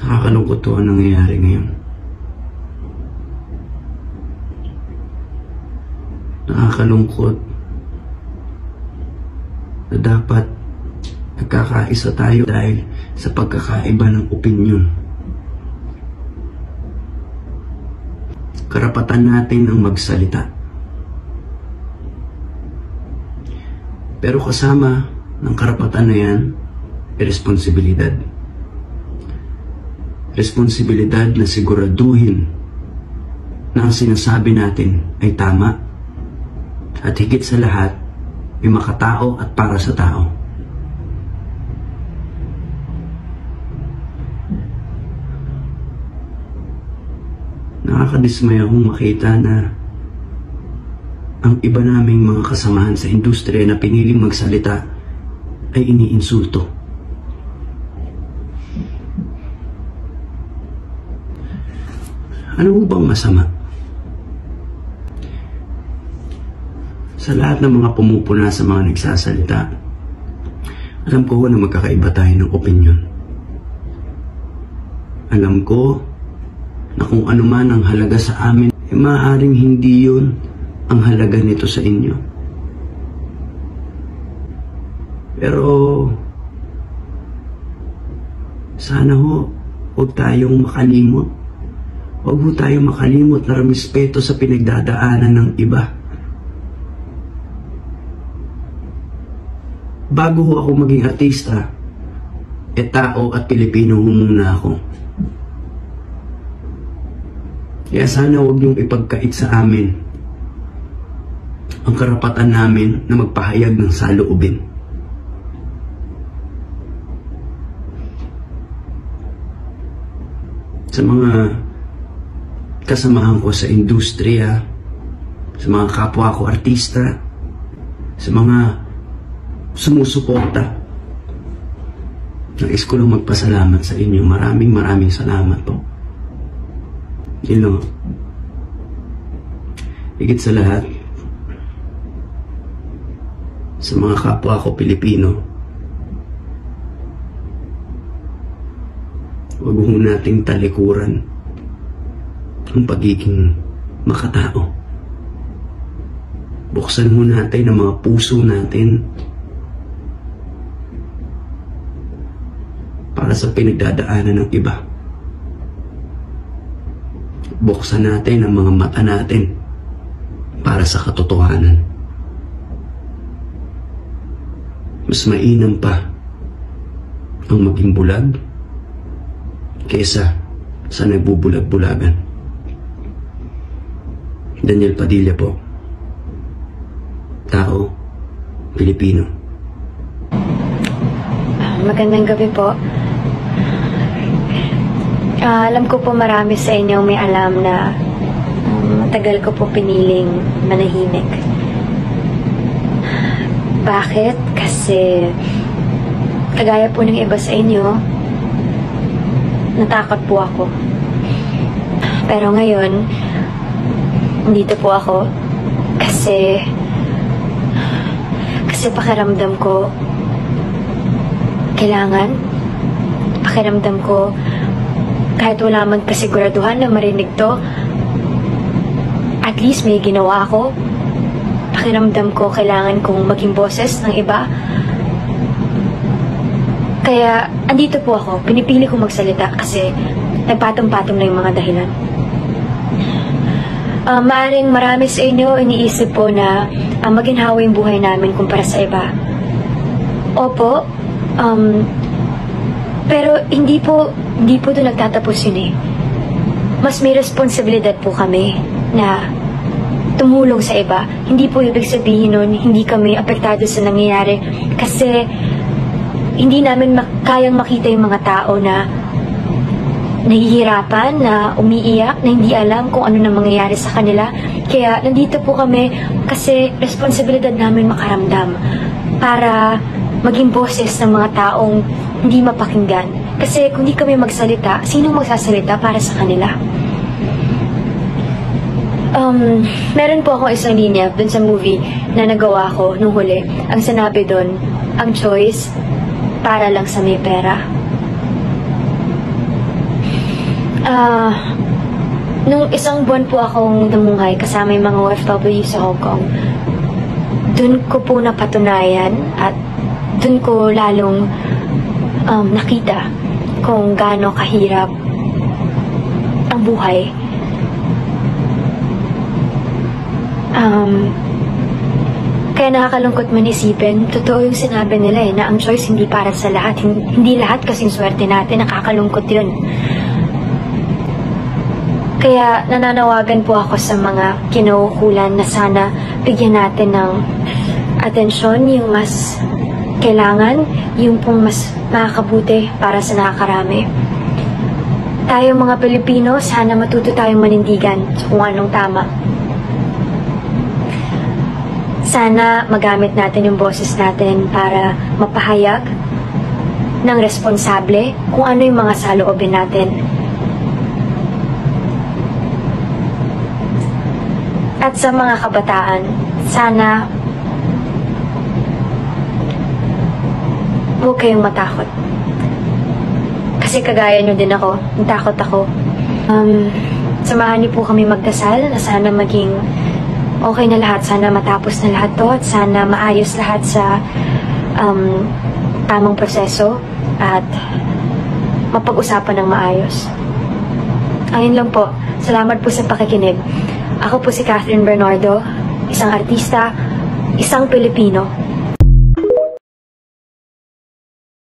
Nakakalungkot to ang nangyayari ngayon. Nakakalungkot na dapat nagkakaisa tayo dahil sa pagkakaiba ng opinyon. Karapatan natin ang magsalita. Pero kasama ng karapatan na yan ay responsibilidad. Responsibilidad na siguraduhin na ang sinasabi natin ay tama at higit sa lahat ay makatao at para sa tao. Nakakadismaya akong makita na ang iba naming mga kasamahan sa industriya na piniling magsalita ay iniinsulto. Ano bang masama? Sa lahat ng mga pumupuna sa mga nagsasalita, alam ko na magkakaiba tayo ng opinyon. Alam ko na kung ano man ang halaga sa amin, eh maaaring hindi yun ang halaga nito sa inyo. Pero sana huwag tayong makalimot. Huwag tayong makalimot na respeto sa pinagdadaanan ng iba. Bago ako maging artista, tao at Pilipino muna ako. Kaya sana huwag niyong ipagkait sa amin ang karapatan namin na magpahayag ng saloobin. Sa mga kasamahan ko sa industriya, sa mga kapwa ko artista, sa mga sumusuporta, nais ko lang magpasalamat sa inyo. Maraming salamat po. Yun lang. Higit sa lahat, sa mga kapwa ko Pilipino, huwag ho nating talikuran ang pagiging makatao. Buksan ho natin ang mga puso natin para sa pinagdadaanan ng iba. Buksan natin ang mga mata natin para sa katotohanan. Mas mainam pa ang maging bulag kesa sa nagbubulag-bulagan. Daniel Padilla po. Tao, Pilipino. Magandang gabi po. Alam ko po marami sa inyo may alam na matagal ko po piniling manahimik. Bakit? Kasi kagaya po ng iba sa inyo, natakot po ako. Pero ngayon, nandito po ako kasi pakiramdam ko pakiramdam ko kahit wala man kasiguraduhan na marinig to, at least may ginawa ako. Pakiramdam ko kailangan kong maging boses ng iba. Kaya andito po ako, pinipili kong magsalita kasi nagpatong-patong na yung mga dahilan. Maaring marami sa inyo iniisip po na maginhawa yung buhay namin kumpara sa iba. Opo, pero hindi po doon nagtatapos yun eh. Mas may responsibilidad po kami na tumulong sa iba. Hindi po ibig sabihin nun, hindi kami apektado sa nangyayari kasi hindi namin kayang makita yung mga tao na nahihirapan, na umiiyak, na hindi alam kung ano na mangyayari sa kanila. Kaya nandito po kami kasi responsibilidad namin makaramdam para maging boses ng mga taong hindi mapakinggan. Kasi kung di kami magsalita, sinong magsasalita para sa kanila? Meron po akong isang linya dun sa movie na nagawa ko nung huli. Ang sinabi dun, ang choice para lang sa may pera. Nung isang buwan po akong namunghay kasama yung mga OFW sa Hong Kong, dun ko po napatunayan at dun ko lalong nakita kung gaano kahirap ang buhay. Kaya nakakalungkot man isipin, totoo yung sinabi nila na ang choice hindi para sa lahat. Hindi lahat kasing swerte natin, nakakalungkot yun. Kaya nananawagan po ako sa mga kinaukulan na sana bigyan natin ng atensyon yung mas kailangan, yung pong mas makakabuti para sa nakakarami. Tayo mga Pilipino, sana matuto tayong manindigan sa kung anong tama. Sana magamit natin yung boses natin para mapahayag ng responsable kung ano yung mga saloobin natin. At sa mga kabataan, sana huwag kayong matakot. Kasi kagaya nyo din ako, natakot ako. Samahan niyo po kami magdasal na sana maging okay na lahat. Sana matapos na lahat to at sana maayos lahat sa tamang proseso at mapag-usapan ng maayos. Ayun lang po. Salamat po sa pakikinig. Ako po si Catherine Bernardo, isang artista, isang Pilipino